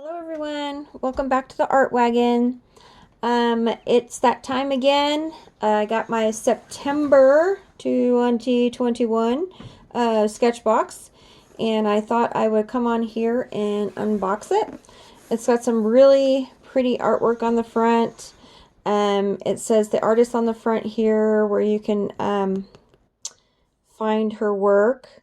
Hello everyone, welcome back to the Art Wagon. It's that time again. I got my September 2021 sketchbox, and I thought I would come on here and unbox it. It's got some really pretty artwork on the front. It says the artist on the front here, where you can find her work.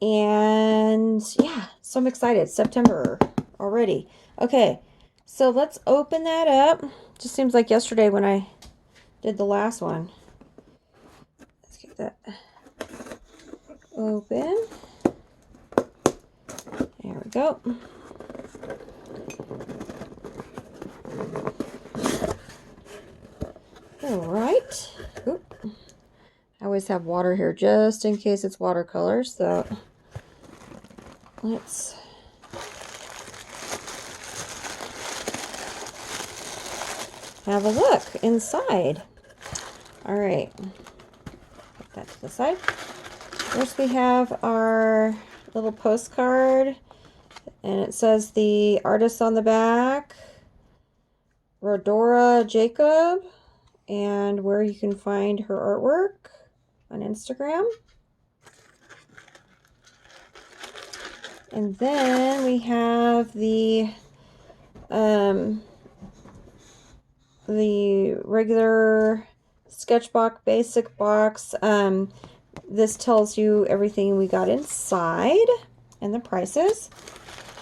And yeah, so I'm excited. September already. Okay, so let's open that up. Just seems like yesterday when I did the last one. Let's get that open. There we go. All right. Oop. I always have water here just in case it's watercolor, so let's have a look inside. All right, put that to the side. First we have our little postcard, and it says the artist on the back, Rodora Jacob, and where you can find her artwork on Instagram. And then we have the regular SketchBox basic box. This tells you everything we got inside and the prices.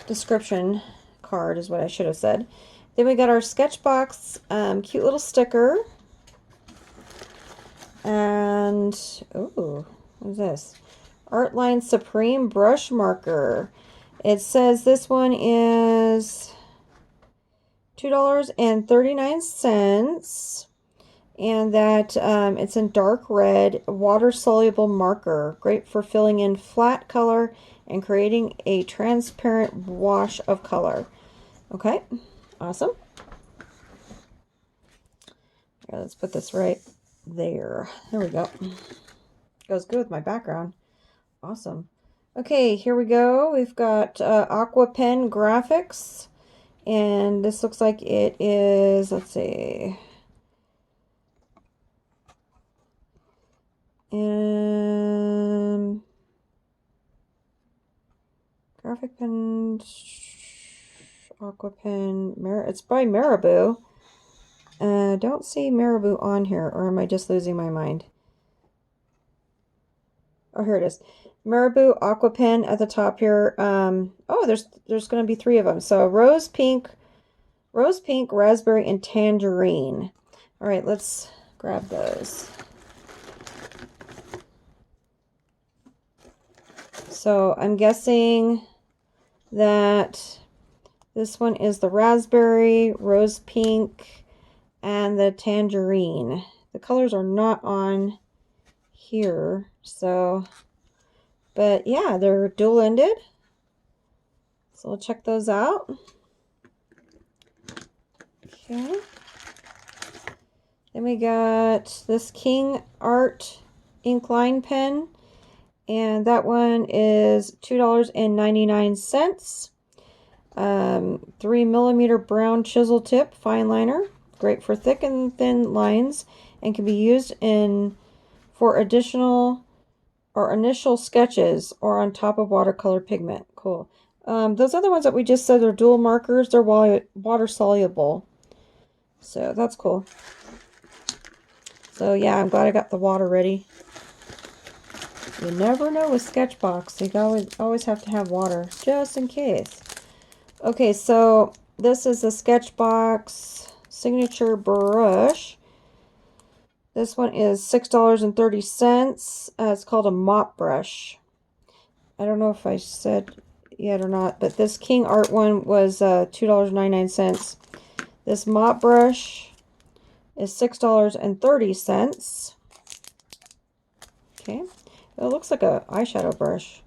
Description card is what I should have said. Then we got our SketchBox cute little sticker. And, oh, what is this? Artline Supreme Brush Marker. It says this one is $2.39, and that it's in dark red, water-soluble marker. Great for filling in flat color and creating a transparent wash of color. Okay, awesome. Here, let's put this right there. There we go. Goes good with my background. Awesome. Okay, here we go. We've got Aqua Pen Graphics, and this looks like it is, let's see, graphic pen, Aqua Pen, it's by Marabou. Don't see Marabou on here, or am I just losing my mind? Oh, here it is. Marabou Aqua Pen at the top here. Oh, there's going to be 3 of them. So rose pink, raspberry, and tangerine. All right, let's grab those. So I'm guessing that this one is the raspberry, rose pink, and the tangerine. The colors are not on here, so, but yeah, they're dual-ended, so we'll check those out. Okay, then we got this King Art ink line pen, and that one is $2.99. 3mm brown chisel tip fine liner, great for thick and thin lines, and can be used for additional or initial sketches or on top of watercolor pigment. Cool. Those other ones that we just said are dual markers. They're water soluble, so that's cool. So yeah, I'm glad I got the water ready. You never know with SketchBox. You always have to have water just in case. Okay, so this is a SketchBox signature brush. This one is $6.30. It's called a mop brush. I don't know if I said yet or not, but this King Art one was $2.99. This mop brush is $6.30. Okay, it looks like a eyeshadow brush.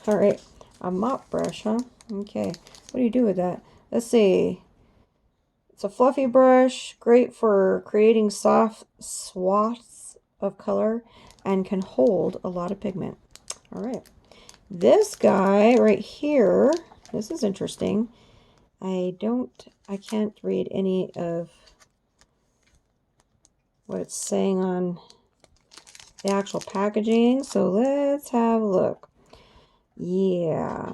All right, a mop brush, huh? Okay, what do you do with that? Let's see. It's a fluffy brush, great for creating soft swaths of color, and can hold a lot of pigment. All right. This guy right here, this is interesting. I can't read any of what it's saying on the actual packaging, so let's have a look. Yeah,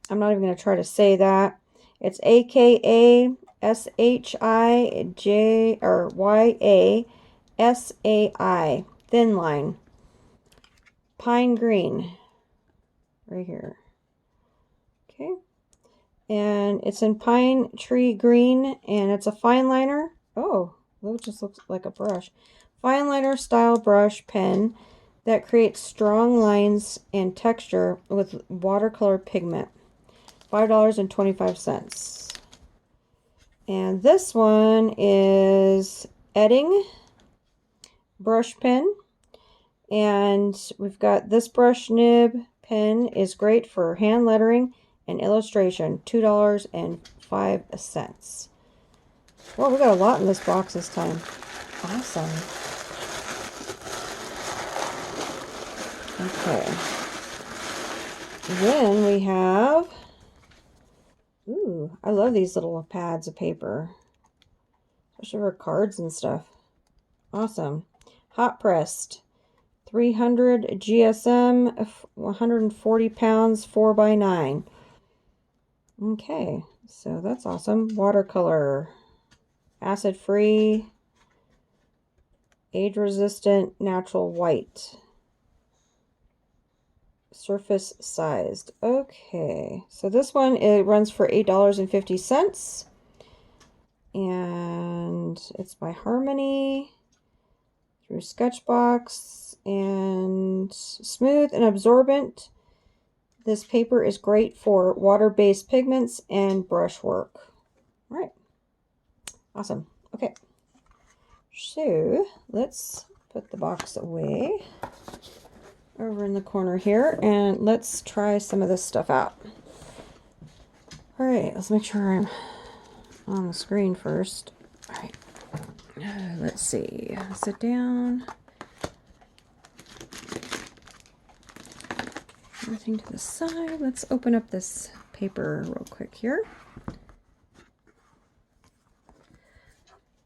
I'm not even going to try to say that. It's AKA SHIJ or YASAI, thin line, pine green, right here. Okay, and it's in pine tree green, and it's a fine liner. Oh, that just looks like a brush. Fine liner style brush pen that creates strong lines and texture with watercolor pigment. $5.25. And this one is Edding brush pen. And we've got this brush nib pen is great for hand lettering and illustration. $2.05. Well, we got a lot in this box this time. Awesome. Okay. Then we have, ooh, I love these little pads of paper, especially for cards and stuff. Awesome. Hot pressed, 300 GSM, 140 pounds, 4x9. Okay, so that's awesome. Watercolor, acid free, age resistant, natural white. Surface sized. Okay, so this one, it runs for $8.50, and it's by Harmony through SketchBox, and smooth and absorbent. This paper is great for water-based pigments and brushwork. All right, awesome. Okay, so let's put the box away over in the corner here, and let's try some of this stuff out. All right, let's make sure I'm on the screen first. All right, let's see. Sit down. Everything to the side. Let's open up this paper real quick here.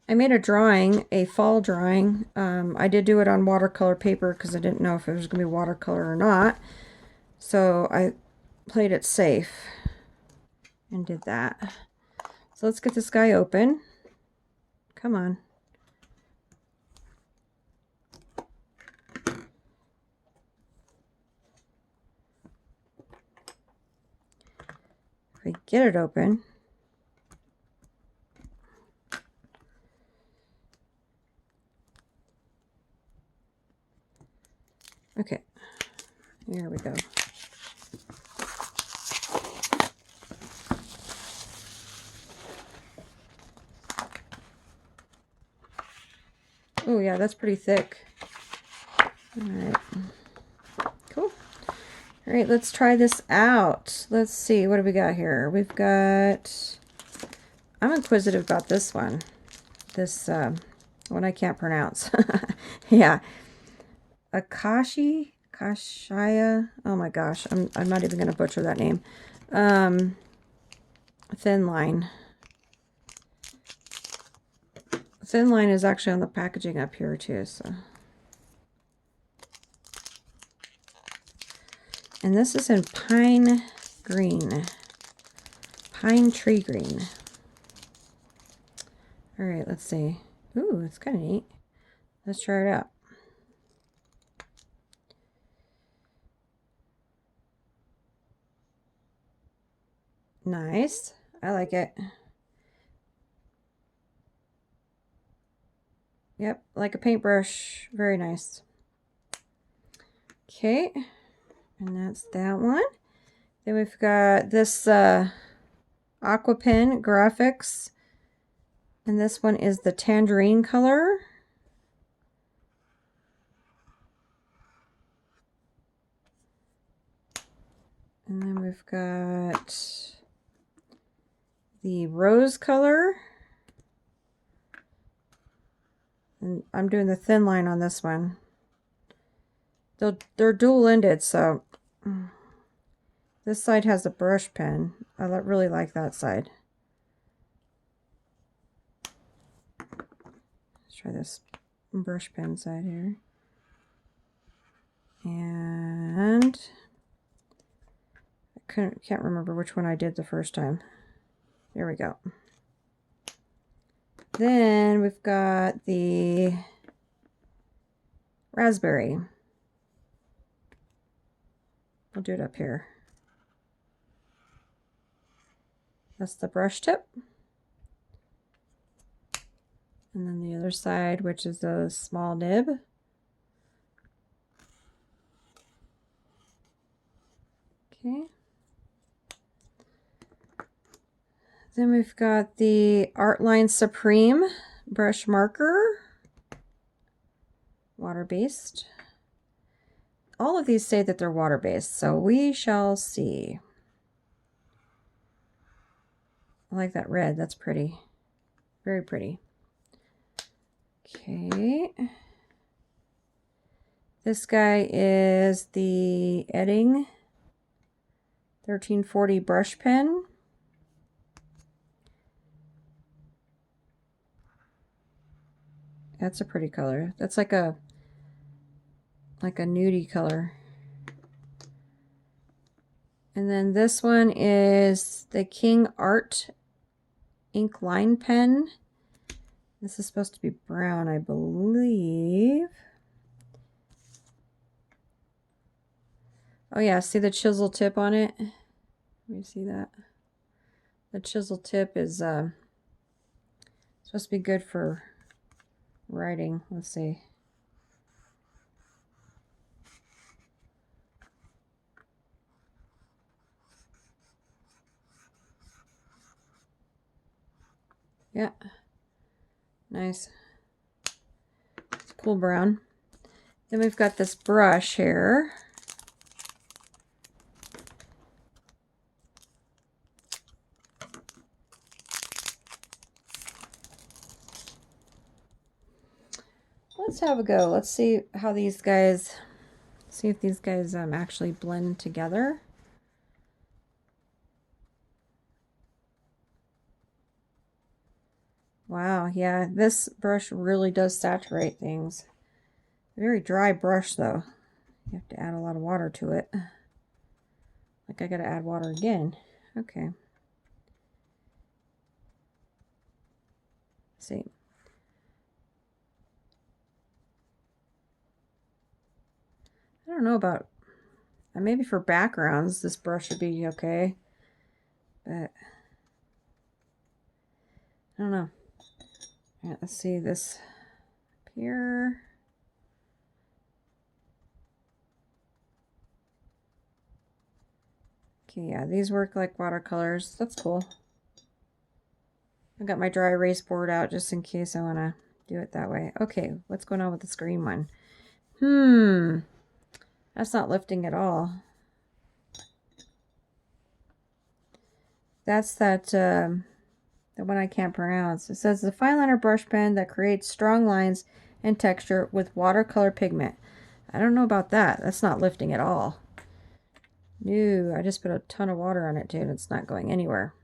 I made a drawing, a fall drawing. I did do it on watercolor paper because I didn't know if it was going to be watercolor or not. So I played it safe and did that. So let's get this guy open. Come on. If we get it open. Okay, here we go. Oh yeah, that's pretty thick. All right, cool. All right, let's try this out. Let's see, what do we got here? We've got, I'm inquisitive about this one. This one I can't pronounce. Yeah. Kashaya. Oh my gosh, I'm not even going to butcher that name. Thin line. Thin line is actually on the packaging up here too. So, and this is in pine green, pine tree green. All right, let's see. Ooh, it's kind of neat. Let's try it out. Nice. I like it. Yep, like a paintbrush. Very nice. Okay, and that's that one. Then we've got this Aqua Pen Graphics, and this one is the tangerine color. And then we've got the rose color. And I'm doing the thin line on this one. They're dual-ended, so this side has a brush pen. I really like that side. Let's try this brush pen side here. And I can't remember which one I did the first time. There we go. Then we've got the raspberry. I'll do it up here. That's the brush tip. And then the other side, which is the small nib. Okay. Then we've got the Artline Supreme brush marker, water-based. All of these say that they're water-based, so we shall see. I like that red, that's pretty. Very pretty. Okay. This guy is the Edding 1340 brush pen. That's a pretty color. That's like a nudie color. And then this one is the King Art ink line pen. This is supposed to be brown, I believe. Oh yeah, see the chisel tip on it? Let me see that. The chisel tip is supposed to be good for writing. Let's see. Yeah. Nice. It's cool brown. Then we've got this brush here. Let's have a go. Let's see how these guys, see if these guys actually blend together. Wow, yeah, this brush really does saturate things. Very dry brush though. You have to add a lot of water to it. Like I gotta add water again. Okay. Let's see. I don't know about, maybe for backgrounds this brush would be okay, but I don't know. All right, let's see this up here. Okay, yeah, these work like watercolors. That's cool. I got my dry erase board out just in case I want to do it that way. Okay, what's going on with this green one? That's not lifting at all. That's that, the one I can't pronounce. It says the fine liner brush pen that creates strong lines and texture with watercolor pigment. I don't know about that. That's not lifting at all. No, I just put a ton of water on it too, and it's not going anywhere.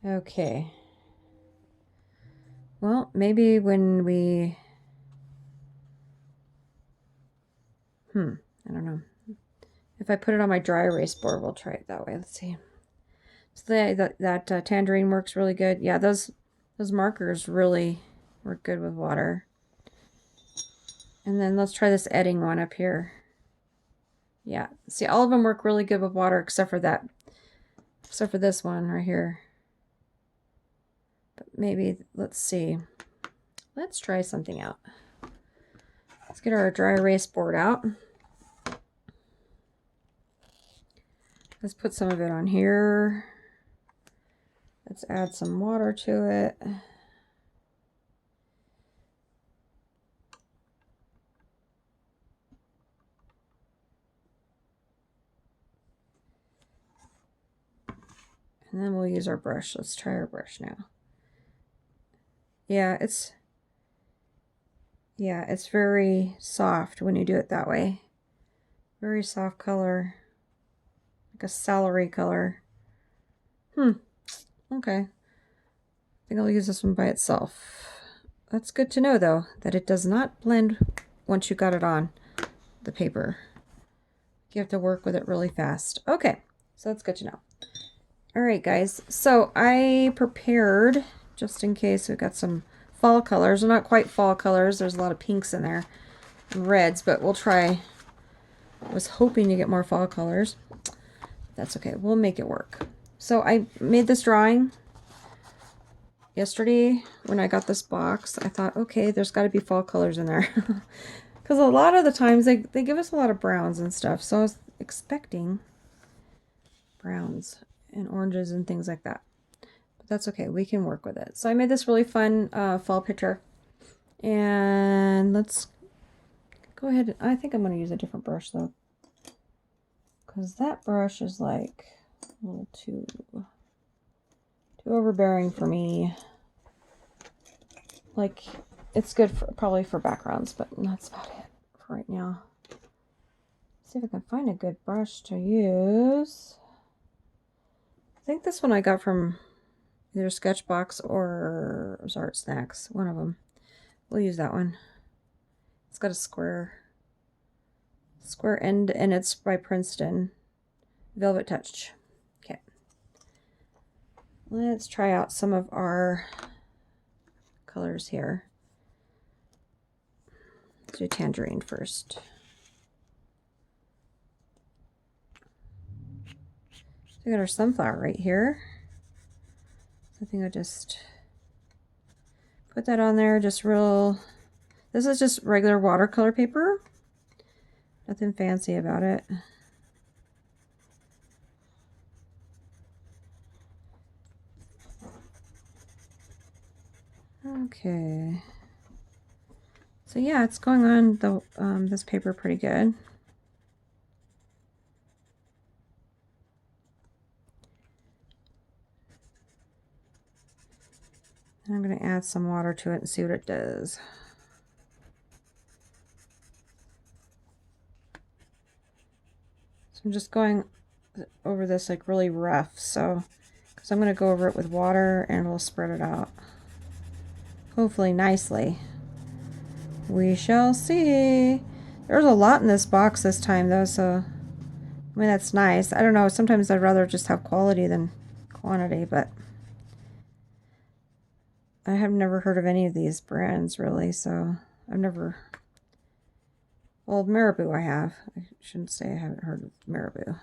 Okay. Well, maybe when we... I don't know. If I put it on my dry erase board, we'll try it that way. Let's see. So that tangerine works really good. Yeah, those markers really work good with water. And then let's try this Edding one up here. Yeah, see, all of them work really good with water except for that, except for this one right here. But maybe, let's see. Let's try something out. Let's get our dry erase board out. Let's put some of it on here. Let's add some water to it. And then we'll use our brush. Let's try our brush now. Yeah, it's very soft when you do it that way. Very soft color. Like a celery color. Okay. I think I'll use this one by itself. That's good to know, though, that it does not blend once you got it on the paper. You have to work with it really fast. Okay, so that's good to know. All right, guys. So I prepared, just in case, we've got some fall colors. They're not quite fall colors. There's a lot of pinks in there and reds, but we'll try. I was hoping to get more fall colors. That's okay. We'll make it work. So I made this drawing yesterday when I got this box. I thought, okay, there's got to be fall colors in there. Because a lot of the times they give us a lot of browns and stuff. So I was expecting browns and oranges and things like that. But that's okay. We can work with it. So I made this really fun fall picture. And let's go ahead. I think I'm going to use a different brush though. Because that brush is like a little too overbearing for me. Like, it's good for probably for backgrounds, but that's about it for right now. Let's see if I can find a good brush to use. I think this one I got from either SketchBox or Art Snacks, one of them. We'll use that one. It's got a square end, and it's by Princeton. Velvet Touch. Okay. Let's try out some of our colors here. Let's do tangerine first. So we got our sunflower right here. I think I'll just put that on there, just real. This is just regular watercolor paper. Nothing fancy about it. Okay. So yeah, it's going on the this paper pretty good. I'm going to add some water to it and see what it does. So I'm just going over this like really rough, so because I'm going to go over it with water and we'll spread it out. Hopefully nicely. We shall see. There's a lot in this box this time though, so I mean that's nice. I don't know, sometimes I'd rather just have quality than quantity, but I have never heard of any of these brands really, so I've never. Well, Marabou I have. I shouldn't say I haven't heard of Marabou.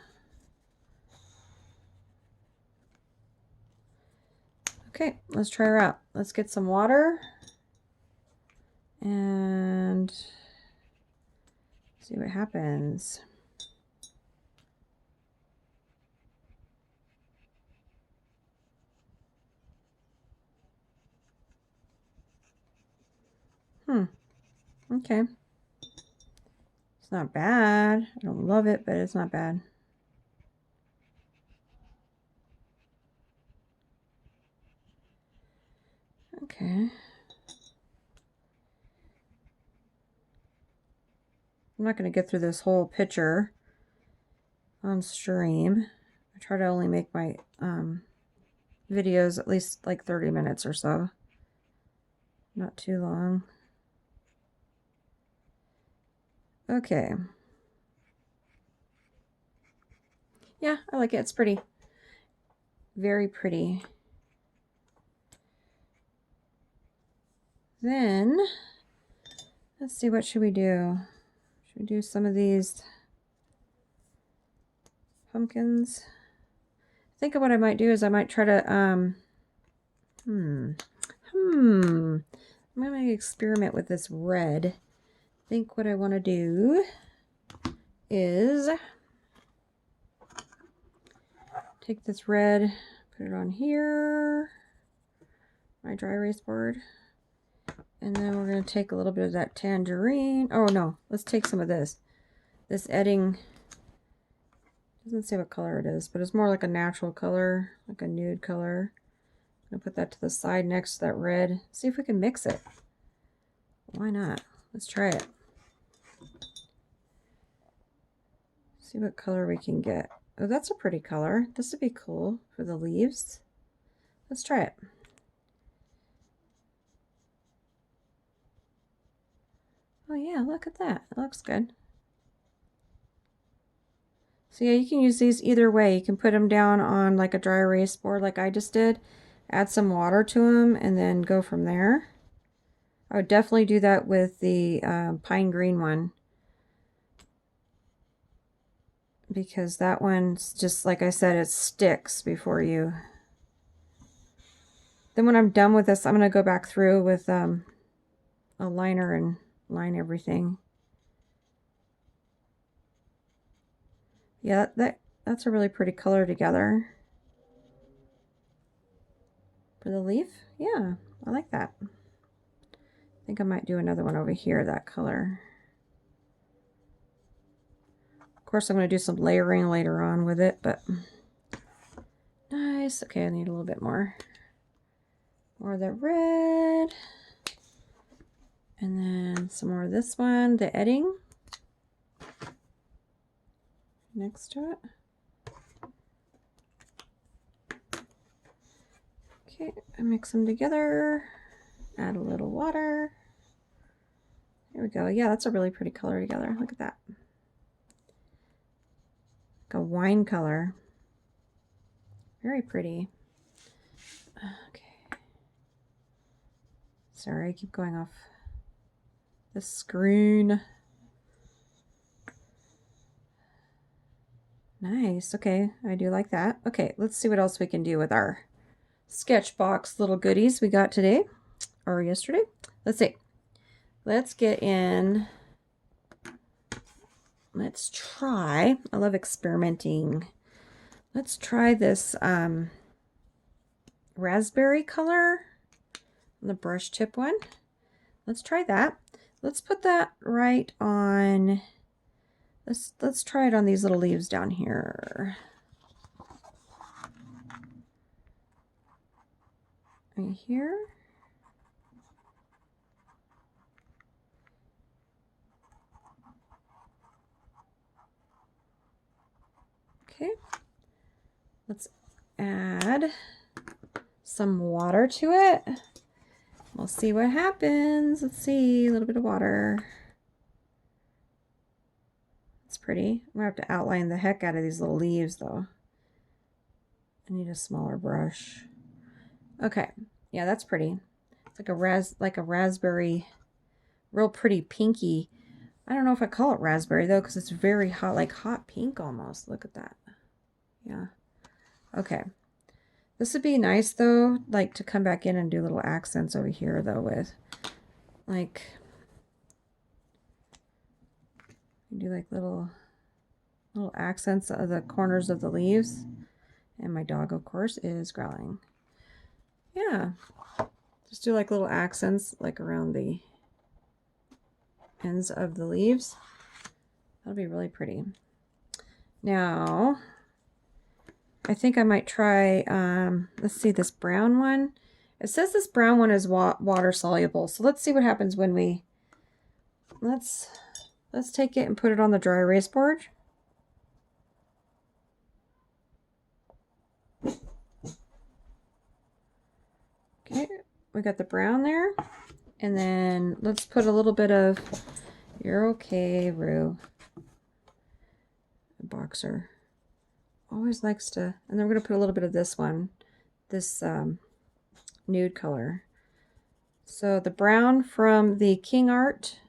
Okay, let's try her out. Let's get some water and see what happens. Okay. It's not bad. I don't love it, but it's not bad. Okay. I'm not going to get through this whole picture on stream. I try to only make my videos at least like 30 minutes or so. Not too long. Okay. Yeah, I like it. It's pretty. Very pretty. Then, let's see, what should we do? Should we do some of these pumpkins? I think what I might do is I might try to, I'm going to experiment with this red. I think what I want to do is take this red, put it on here, my dry erase board, and then we're going to take a little bit of that tangerine. Oh no, let's take some of this. This Edding, doesn't say what color it is, but it's more like a natural color, like a nude color. I'm going to put that to the side next to that red. See if we can mix it. Why not? Let's try it. See what color we can get. Oh, that's a pretty color. This would be cool for the leaves. Let's try it. Oh yeah, look at that. It looks good. So yeah, you can use these either way. You can put them down on like a dry erase board like I just did, add some water to them, and then go from there. I would definitely do that with the pine green one, because that one's just, like I said, it sticks before you. Then when I'm done with this, I'm going to go back through with a liner and line everything. Yeah, that's a really pretty color together. For the leaf, yeah, I like that. I think I might do another one over here, that color. Of course, I'm going to do some layering later on with it, but nice. Okay, I need a little bit more. More of the red. And then some more of this one, the edding. Next to it. Okay, I mix them together. Add a little water. There we go. Yeah, that's a really pretty color together. Look at that. Like a wine color. Very pretty. Okay. Sorry, I keep going off the screen. Nice. Okay, I do like that. Okay, let's see what else we can do with our SketchBox little goodies we got today or yesterday. Let's see. Let's get in. Let's try. I love experimenting. Let's try this raspberry color, the brush tip one. Let's try that. Let's put that right on. Let's try it on these little leaves down here. Right here. Okay. Let's add some water to it. We'll see what happens. Let's see, a little bit of water. It's pretty. I'm gonna have to outline the heck out of these little leaves though. I need a smaller brush. Okay, yeah, that's pretty. It's like a raspberry, real pretty pinky. I don't know if I call it raspberry though, because it's very hot, like hot pink almost. Look at that. Yeah. Okay. This would be nice though, like to come back in and do little accents over here though with, like, do like little accents of the corners of the leaves. And my dog, of course, is growling. Yeah. Just do like little accents like around the ends of the leaves. That'll be really pretty. Now, I think I might try, let's see, this brown one. It says this brown one is water soluble. So let's see what happens when we, let's take it and put it on the dry erase board. Okay, we got the brown there. And then let's put a little bit of, you're okay, Rue. Boxer always likes to, and then we're going to put a little bit of this one, this nude color. So the brown from the King Art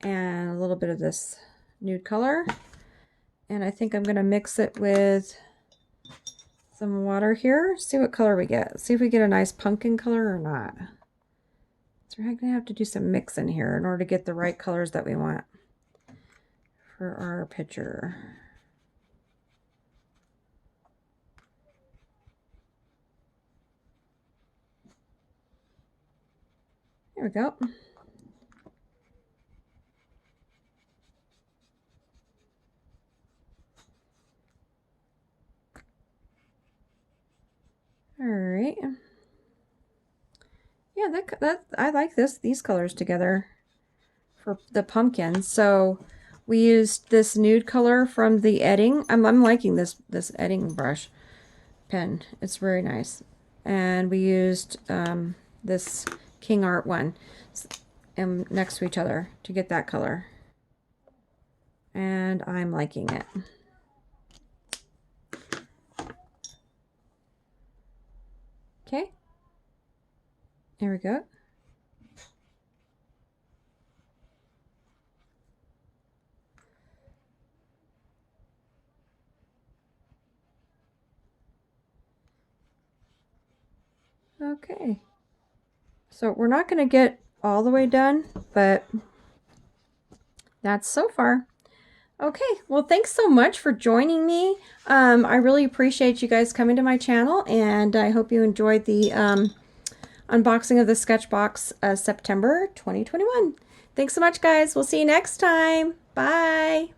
and a little bit of this nude color. And I think I'm going to mix it with some water here. See what color we get. See if we get a nice pumpkin color or not. So we're going to have to do some mixing here in order to get the right colors that we want for our picture. There we go. All right. Yeah, that I like these colors together for the pumpkin. So we used this nude color from the edding. I'm liking this edding brush pen. It's very nice. And we used this King Art one. them next to each other to get that color. And I'm liking it. Okay. There we go. Okay. So we're not going to get all the way done, but that's so far. Okay, well, thanks so much for joining me. I really appreciate you guys coming to my channel, and I hope you enjoyed the unboxing of the SketchBox September 2021. Thanks so much, guys. We'll see you next time. Bye.